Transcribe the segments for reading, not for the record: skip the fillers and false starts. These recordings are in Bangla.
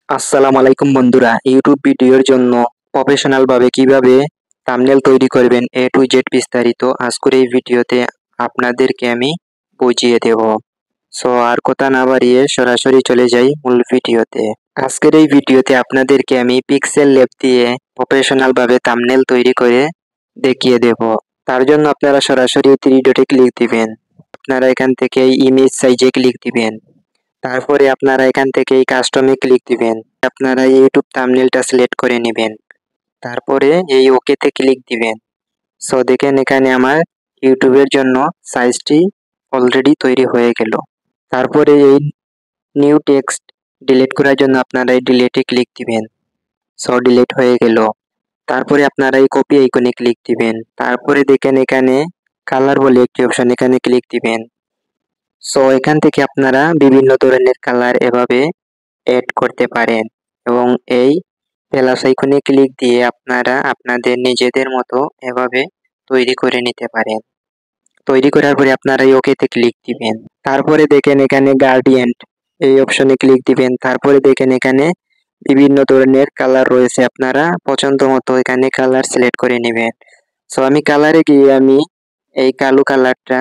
আসসালামু আলাইকুম বন্ধুরা, ইউটিউব ভিডিওর জন্য প্রফেশনাল ভাবে কিভাবে থাম্বনেল তৈরি করবেন এ টু জেড বিস্তারিত আজকের এই ভিডিওতে আপনাদেরকে আমি বুঝিয়ে দেব। সো আর কথা না বাড়িয়ে সরাসরি চলে যাই মূল ভিডিওতে। আজকের এই ভিডিওতে আপনাদেরকে আমি পিক্সেল ল্যাব দিয়ে প্রফেশনাল ভাবে থাম্বনেল তৈরি করে দেখিয়ে দেব। তার জন্য আপনারা সরাসরি থ্রি ডটে ক্লিক দিবেন। আপনারা এখান থেকে ইমেজ সাইজে ক্লিক দিবেন। তারপরে আপনারা এখান থেকে এই কাস্টমে ক্লিক দিবেন। আপনারা ইউটিউব থাম্বনেলটা সিলেক্ট করে নেবেন। তারপরে এই ওকেতে ক্লিক দিবেন। সো দেখেন এখানে আমার ইউটিউবের জন্য সাইজটি অলরেডি তৈরি হয়ে গেল। তারপরে এই নিউ টেক্সট ডিলিট করার জন্য আপনারা এই ডিলিটে ক্লিক দিবেন। সো ডিলিট হয়ে গেল। তারপরে আপনারা এই কপি আইকনে ক্লিক দিবেন। তারপরে দেখেন এখানে কালার বলে একটি অপশন, এখানে ক্লিক দিবেন। সো এখান থেকে আপনারা বিভিন্ন ধরনের কালার এভাবে এড করতে পারেন এবং এই প্লাস আইকনে ক্লিক দিয়ে আপনারা আপনাদের নিজেদের মতো এভাবে তৈরি করে নিতে পারেন। তৈরি করার পরে আপনারা এই ওকেতে ক্লিক দিবেন। তারপরে দেখেন এখানে গার্ডিয়ান এই অপশনে ক্লিক দিবেন। তারপরে দেখেন এখানে বিভিন্ন ধরনের কালার রয়েছে, আপনারা পছন্দ মতো এখানে কালার সিলেক্ট করে নেবেন। সো আমি কালারে গিয়ে আমি এই কালো কালারটা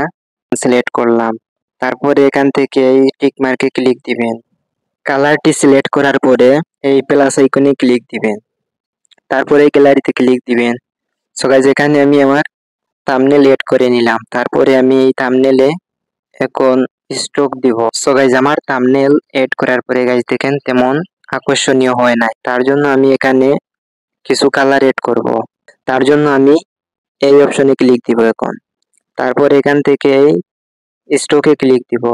সিলেক্ট করলাম। তারপরে এখান থেকে এই টিক মার্কে ক্লিক দিবেন। কালারটি সিলেক্ট করার পরে এই প্লাস আইকনে ক্লিক দিবেন। তারপরে এই গ্যালারিতে ক্লিক দিবেন। সো গাইস এখানে আমি আমার থাম্বনেল এড করে নিলাম। তারপরে আমি এই থাম্বনেলে এখন স্ট্রোক দিব। সো গাইস আমার থাম্বনেল এড করার পরে গাইস দেখেন তেমন আকর্ষণীয় হয় নাই। তার জন্য আমি এখানে কিছু কালার এড করব। তার জন্য আমি এই অপশনে ক্লিক দিব এখন। তারপর এখান থেকে এই স্ট্রোকে ক্লিক দিব।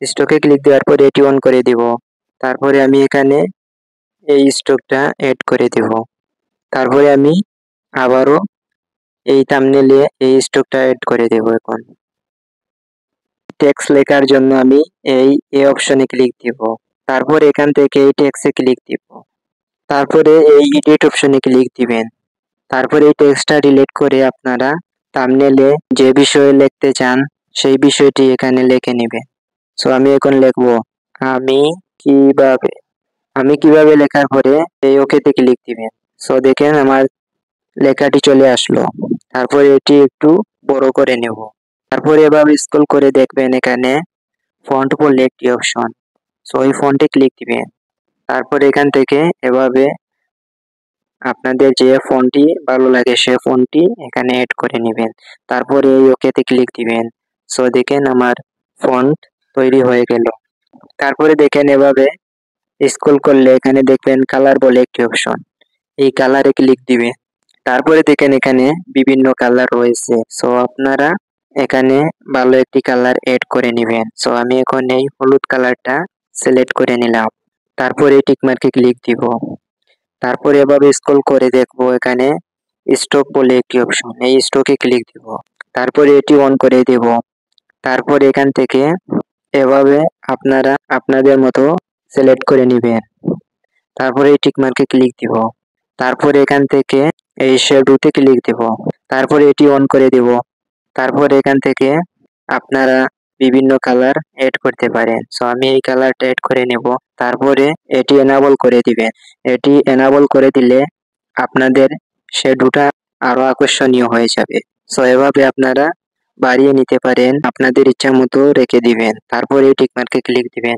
স্ট্রোকে ক্লিক দেওয়ার পরে এটি অন করে দিব। তারপরে আমি এখানে এই স্ট্রোকটা এড করে দেব। তারপরে আমি আবারও এই থাম্বনেলে এই স্ট্রোকটা এড করে দেব। এখন টেক্সট লেখার জন্য আমি এই অপশনে ক্লিক দিব। তারপর এখান থেকে এই টেক্সটে ক্লিক দিব। তারপরে এই এডিট অপশনে ক্লিক দিবেন। তারপরে এই টেক্সটটা ডিলিট করে আপনারা থাম্বনেলে যে বিষয়ে লিখতে চান সেই বিষয়টি এখানে লিখে নেবেন। সো আমি এখন লিখব আমি কিভাবে। আমি কিভাবে লেখার পরে এই ওকেতে ক্লিক দিবেন। সো দেখেন আমার লেখাটি চলে আসলো। তারপরে এটি একটু বড় করে নেব। তারপরে এভাবে স্ক্রল করে দেখবেন এখানে ফন্ট বলে একটি অপশন। সো এই ফন্টে ক্লিক দিবেন। তারপরে এখান থেকে এভাবে আপনাদের যে ফন্টটি ভালো লাগে সে ফন্টটি এখানে এড করে নেবেন। তারপরে এই ওকেতে ক্লিক দিবেন। সো দেখেন আমার ফন্ট তৈরি হয়ে গেল। তারপরে দেখেন এভাবে স্ক্রল করলে এখানে দেখবেন কালার বলে একটি অপশন, এই কালারে ক্লিক দিবেন। তারপরে দেখেন এখানে বিভিন্ন কালার রয়েছে। সো আপনারা এখানে ভালো একটি কালার এড করে নেবেন। সো আমি এখন এই হলুদ কালারটা সিলেক্ট করে নিলাম। তারপরে টিক মার্কে ক্লিক দিব। তারপরে এভাবে স্ক্রল করে দেখবো এখানে স্টক বলে একটি অপশন, এই স্টকে ক্লিক দিব। তারপরে এটি অন করে দেব। তারপরে এখান থেকে এভাবে আপনারা আপনাদের মতো সিলেক্ট করে নেবেন। তারপরে এই টিক মার্কে ক্লিক দিব। তারপরে এখান থেকে এই শ্যাডোতে ক্লিক দেব। তারপরে এটি অন করে দেব। তারপরে এখান থেকে আপনারা বিভিন্ন কালার এড করতে পারেন। সো আমি এই কালারটা এড করে নেব। তারপরে এটি এনাবল করে দিবেন। এটি এনাবল করে দিলে আপনাদের শ্যাডোটা আরো আকর্ষণীয় হয়ে যাবে। সো এভাবে আপনারা বাড়িয়ে নিতে পারেন, আপনাদের ইচ্ছা মতো রেখে দিবেন। তারপরে এই টিক মার্কে ক্লিক দিবেন।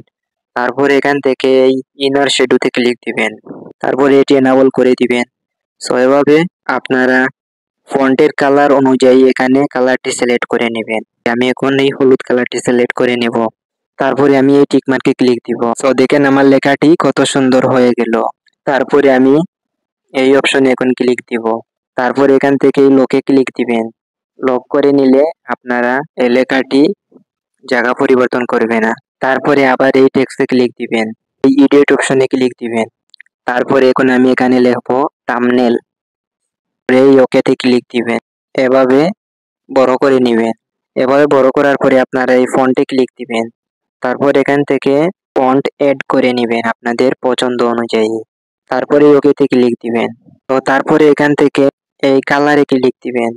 তারপরে এখান থেকে এই ইনার শ্যাডোতে ক্লিক দিবেন। তারপরে এটি এনাবল করে দিবেন। সো এভাবে আপনারা ফন্টের কালার অনুযায়ী এখানে কালারটি সিলেক্ট করে নেবেন। আমি এখন এই হলুদ কালারটি সিলেক্ট করে নেব। তারপরে আমি এই টিক মার্কে ক্লিক দিব। সো দেখেন আমার লেখাটি কত সুন্দর হয়ে গেল। তারপরে আমি এই অপশনে এখন ক্লিক দিব। তারপরে এখান থেকে এই লকে ক্লিক দিবেন। লক করে নিলে আপনারা এই লেখাটি জায়গা পরিবর্তন করবে না। তারপরে আবার এই টেক্সটে ক্লিক দিবেন। এই এডিট অপশনে ক্লিক দিবেন। তারপরে এখন আমি এখানে লিখবো থাম্বনেল। এই ওকেতে ক্লিক দিবেন। এভাবে বড় করে নেবেন। এভাবে বড় করার পরে আপনারা এই ফন্টে ক্লিক দিবেন। তারপর এখান থেকে ফন্ট এড করে নেবেন আপনাদের পছন্দ অনুযায়ী। তারপরে ওকেতে ক্লিক দিবেন। তো তারপরে এখান থেকে এই কালারে ক্লিক দিবেন।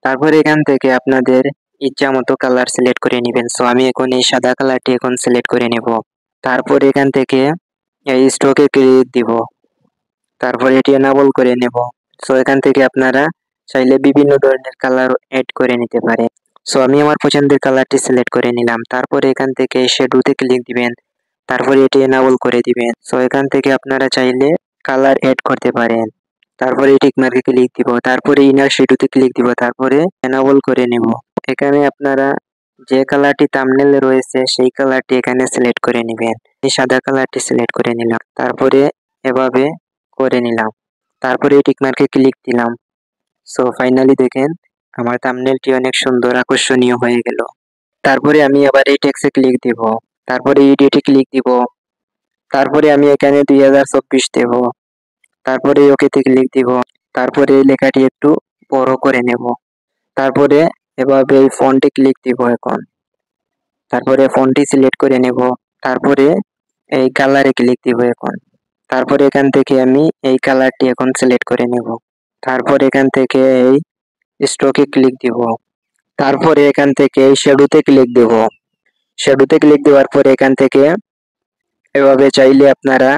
তারপরে এখান থেকে আপনাদের ইচ্ছা মতো কালার সিলেক্ট করে নেবেন। সো আমি এখন এই সাদা কালারটি এখন সিলেক্ট করে নেব। তারপর এখান থেকে এই স্টকে ক্লিক দিব, তারপর এটি এনাবল করে নেব। সো এখান থেকে আপনারা চাইলে বিভিন্ন ধরনের কালার এড করে নিতে পারেন। সো আমি আমার পছন্দের কালারটি সিলেক্ট করে নিলাম। তারপরে এখান থেকে শ্যাডোতে ক্লিক দিবেন, তারপরে এটি এনাবল করে দিবেন। সো এখান থেকে আপনারা চাইলে কালার এড করতে পারেন। তারপরে টিক মার্কে ক্লিক দিব, তারপরে ইনার শ্যাডোতে ক্লিক দিব, তারপরে এনাবল করে নেব। এখানে আপনারা যে কালারটি থাম্বনেলে রয়েছে সেই কালারটি এখানে সিলেক্ট করে নেবেন। এই সাদা কালারটি সিলেক্ট করে নিলাম, তারপরে এভাবে করে নিলাম, তারপরে টিক মার্কে ক্লিক দিলাম। সো ফাইনালি দেখেন আমার থাম্বনেলটি অনেক সুন্দর আকর্ষণীয় হয়ে গেল। তারপরে আমি আবার এই টেক্সটে ক্লিক দিব, তারপরে এডিটে ক্লিক দিব, তারপরে আমি এখানে 2024 দেব, তারপরে ওকেতে ক্লিক দিব, তারপরে এই লেখাটি একটু বড় করে নেব, তারপরে এভাবে এই ফন্টে ক্লিক দিব এখন, তারপরে ফন্টটি সিলেক্ট করে নেব, তারপরে এই কালারে ক্লিক দিব এখন, তারপরে এখান থেকে আমি এই কালারটি এখন সিলেক্ট করে নেব, তারপর এখান থেকে এই স্ট্রোকে ক্লিক দিব, তারপরে এখান থেকে এই শ্যাডোতে ক্লিক দেব। শ্যাডোতে ক্লিক দেওয়ার পরে এখান থেকে এভাবে চাইলে আপনারা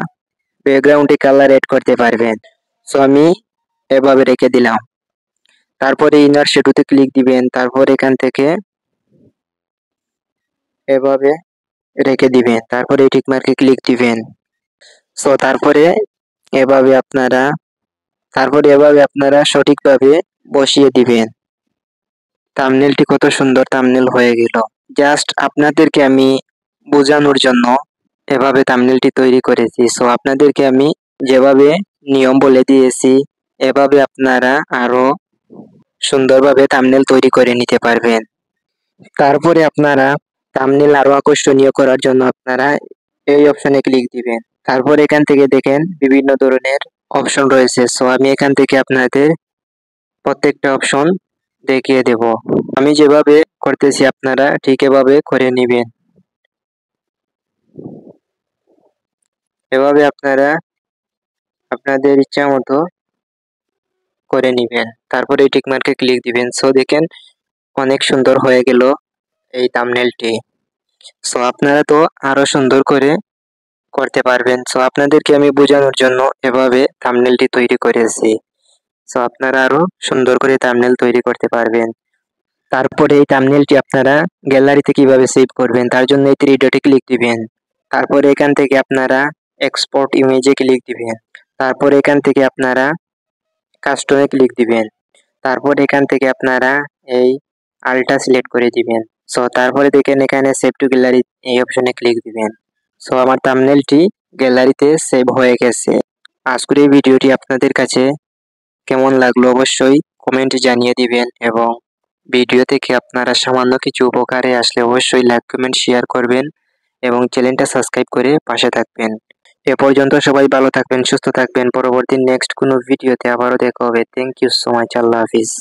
ব্যাকগ্রাউন্ডে কালার এড করতে পারবেন। সো আমি এভাবে রেখে দিলাম, তারপরে ইনার শ্যাডোতে ক্লিক দিবেন, তারপর এখান থেকে এভাবে রেখে দিবেন, তারপরে টিক মার্কে ক্লিক দিবেন। সো তারপরে এভাবে আপনারা সঠিকভাবে বসিয়ে দিবেন। থাম্বনেলটি কত সুন্দর থাম্বনেল হয়ে গেল। জাস্ট আপনাদেরকে আমি বোঝানোর জন্য এভাবে থাম্বনেলটি তৈরি করেছি। সো আপনাদেরকে আমি যেভাবে নিয়ম বলে দিয়েছি এভাবে আপনারা আরো সুন্দরভাবে থাম্বনেল তৈরি করে নিতে পারবেন। তারপরে আপনারা থাম্বনেল আরো আকর্ষণীয় করার জন্য আপনারা এই অপশনে ক্লিক দিবেন। তারপর এখান থেকে দেখেন বিভিন্ন ধরনের অপশন রয়েছে। সো আমি এখান থেকে আপনাদের প্রত্যেকটা অপশন দেখিয়ে দেব। আমি যেভাবে করতেছি আপনারা ঠিক এভাবে করে নেবেন। এভাবে আপনারা আপনাদের ইচ্ছা মতো করে নেবেন, তারপরে টিক মার্কে ক্লিক দিবেন। সো দেখেন অনেক সুন্দর হয়ে গেল এই থাম্বনেলটি। সো আপনারা তো আরো সুন্দর করে করতে পারবেন। সো আপনাদেরকে আমি বোঝানোর জন্য এভাবে থাম্বনেলটি তৈরি করেছি। সো আপনারা আরো সুন্দর করে থাম্বনেল তৈরি করতে পারবেন। তারপরে এই থাম্বনেলটি আপনারা গ্যালারিতে কিভাবে সেভ করবেন তার জন্য এই থ্রি ডটে ক্লিক দিবেন, তারপরে এখান থেকে আপনারা এক্সপোর্ট ইমেজে ক্লিক দিবেন, তারপরে এখান থেকে আপনারা কাস্টমে ক্লিক দিবেন, তারপর এখান থেকে আপনারা এই আলটা সিলেক্ট করে দিবেন। সো তারপরে দেখেন এখানে সেভ টু গ্যালারি এই অপশনে ক্লিক দিবেন। সো আমার থাম্বনেলটি গ্যালারিতে সেভ হয়ে গেছে। আজকের এই ভিডিওটি আপনাদের কাছে কেমন লাগলো অবশ্যই কমেন্টে জানিয়ে দিবেন, এবং ভিডিও থেকে আপনারা সামান্য কিছু উপকারে আসলে অবশ্যই লাইক কমেন্ট শেয়ার করবেন এবং চ্যানেলটা সাবস্ক্রাইব করে পাশে থাকবেন। এ পর্যন্ত সবাই ভালো থাকবেন, সুস্থ থাকবেন। পরবর্তী নেক্সট কোনো ভিডিওতে আবারও দেখা হবে। Thank you so much. আল্লাহ হাফিজ।